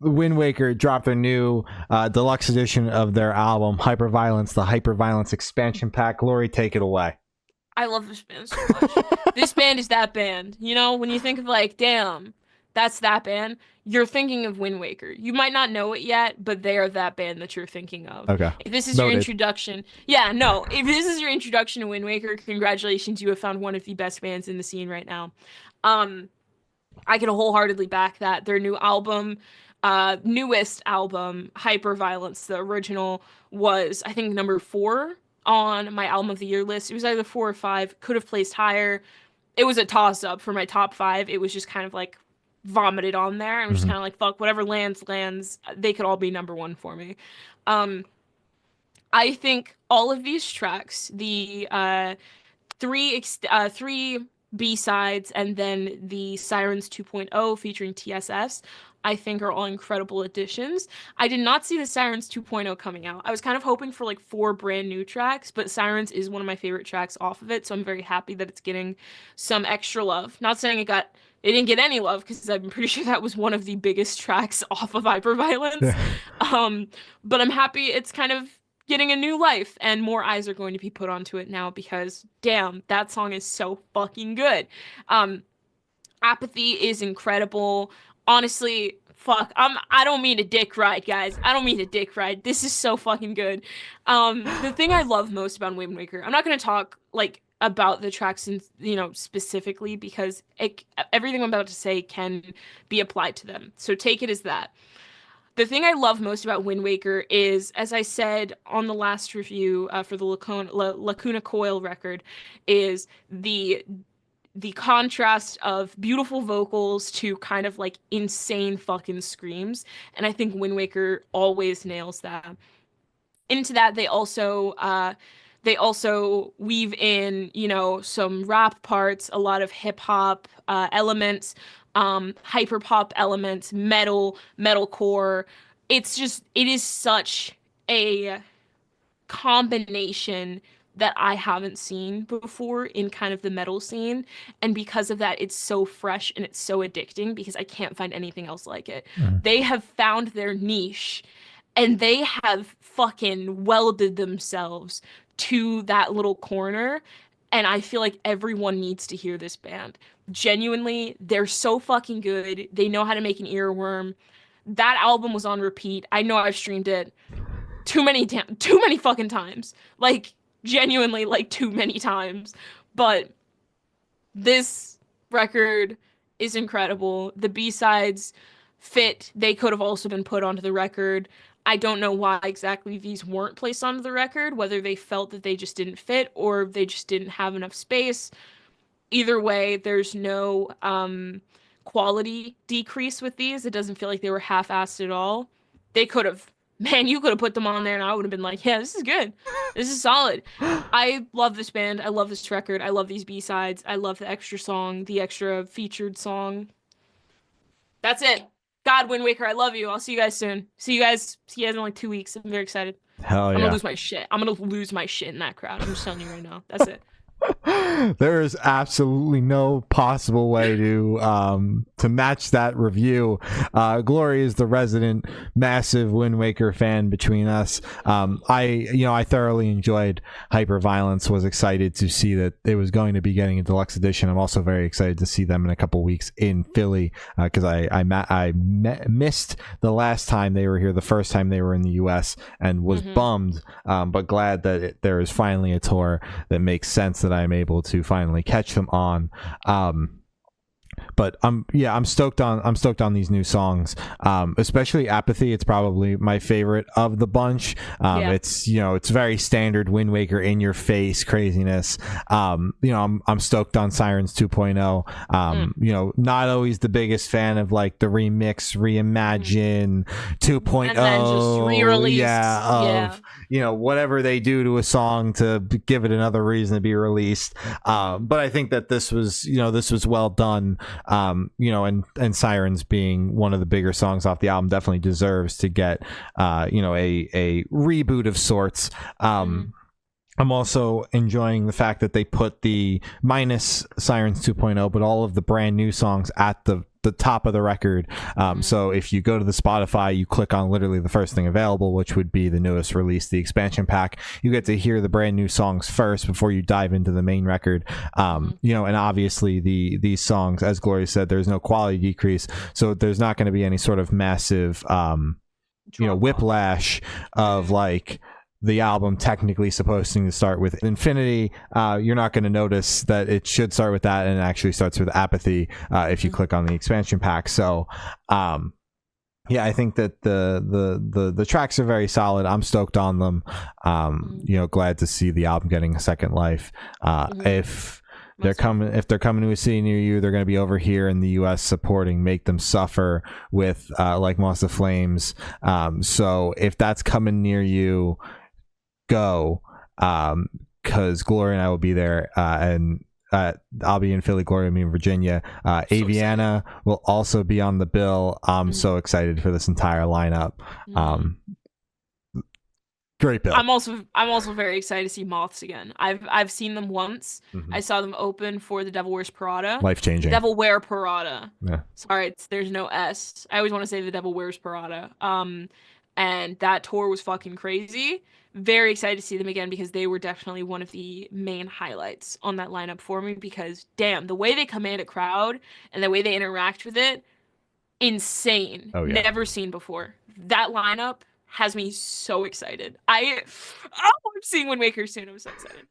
Windwaker dropped their new deluxe edition of their album Hyperviolence, the Hyperviolence expansion pack. Glory, take it away. I love this band so much. This band is that band. You know, when you think of like, damn, that's that band, you're thinking of Wind Waker. You might not know it yet, but they are that band that you're thinking of. Okay, If this is your noted. introduction, yeah, no, if this is your introduction to Wind Waker, congratulations, you have found one of the best bands in the scene right now. Um, I can wholeheartedly back that. Their new album, newest album, Hyperviolence, the original, was I think number 4 on my album of the year list. It was either 4 or 5, could have placed higher. It was a toss up for my top 5. It was just kind of like vomited on there. I'm just Mhm. kind of like, fuck, whatever lands. They could all be number 1 for me. Um, I think all of these tracks, the three B-sides and then the Sirens 2.0 featuring TSS, I think are all incredible additions. I did not see the Sirens 2.0 coming out. I was kind of hoping for like 4 brand new tracks, but Sirens is one of my favorite tracks off of it, so I'm very happy that it's getting some extra love. Not saying it didn't get any love because I'm pretty sure that was one of the biggest tracks off of Hyperviolence. Um, but I'm happy it's kind of getting a new life and more eyes are going to be put onto it now because damn, that song is so fucking good. Um, Apathy is incredible. Honestly, fuck. I don't mean to dick ride, guys. I don't mean to dick ride. This is so fucking good. The thing I love most about Wind Waker, I'm not gonna talk like about the tracks in, specifically because everything I'm about to say can be applied to them. So take it as that. The thing I love most about Wind Waker is, as I said on the last review for the Lacuna Coil record, is the contrast of beautiful vocals to kind of like insane fucking screams. And I think Wind Waker always nails that. Into that, they also weave in, some rap parts, a lot of hip hop elements, hyper pop elements, metalcore. It is such a combination that I haven't seen before in kind of the metal scene. And because of that, it's so fresh and it's so addicting because I can't find anything else like it. Mhm. They have found their niche and they have fucking welded themselves to that little corner. And I feel like everyone needs to hear this band. Genuinely, they're so fucking good. They know how to make an earworm. That album was on repeat. I know I've streamed it too many fucking times. Like genuinely like too many times. But this record is incredible. The B-sides fit. They could have also been put onto the record. I don't know why exactly these weren't placed onto the record, whether they felt that they just didn't fit or they just didn't have enough space. Either way, there's no quality decrease with these. It doesn't feel like they were half-assed at all. They could have, man, you could have put them on there and I would have been like, yeah, this is good. This is solid. I love this band. I love this record. I love these B-sides. I love the extra song, the extra featured song. That's it. God, Wind Waker, I love you. I'll see you guys soon. See you guys in like 2 weeks. I'm very excited. Hell I'm gonna yeah. lose my shit. I'm gonna lose my shit in that crowd. I'm just telling you right now. That's it. There is absolutely no possible way to match that review. Glory is the resident massive Wind Waker fan between us. I thoroughly enjoyed Hyperviolence. Was excited to see that it was going to be getting a deluxe edition. I'm also very excited to see them in a couple weeks in Philly because I missed the last time they were here, the first time they were in the U.S. and was bummed, but glad that there is finally a tour that makes sense that I'm able to finally catch them on. But I'm stoked on these new songs, especially Apathy. It's probably my favorite of the bunch. Yeah. It's very standard Wind Waker in your face craziness. I'm stoked on Sirens 2.0. Not always the biggest fan of like the remix, reimagine 2.0, And then just re-release. whatever they do to a song to give it another reason to be released. But I think that this was well done. And Sirens being one of the bigger songs off the album definitely deserves to get a reboot of sorts. I'm also enjoying the fact that they put the minus Sirens 2.0, but all of the brand new songs at the the top of the record. So if you go to the Spotify, you click on literally the first thing available, which would be the newest release, the expansion pack. You get to hear the brand new songs first before you dive into the main record. You know, and obviously these songs, as Gloria said, there's no quality decrease, so there's not going to be any sort of massive you know, whiplash of like the album technically supposed to start with Infinity. You're not going to notice that it should start with that, and it actually starts with Apathy if you click on the expansion pack. So yeah, I think that the tracks are very solid. I'm stoked on them. You know, glad to see the album getting a second life. If they're coming to a city near you, they're going to be over here in the US supporting Make Them Suffer with like Moss of Flames. So if that's coming near you, go, because Gloria and I will be there, and I'll be in Philly, Gloria will be in Virginia. Aviana will also be on the bill. I'm so excited for this entire lineup. Great bill. I'm also very excited to see Moths again. I've seen them once. I saw them open for The Devil Wears Prada. Life changing. Devil Wear Prada. Yeah. Sorry, there's no S. I always want to say The Devil Wears Prada. And that tour was fucking crazy. Very excited to see them again because they were definitely one of the main highlights on that lineup for me, because damn, the way they command a crowd and the way they interact with it, insane. Oh, yeah. Never seen before. That lineup has me so excited. I'm seeing Windwaker soon. I'm so excited.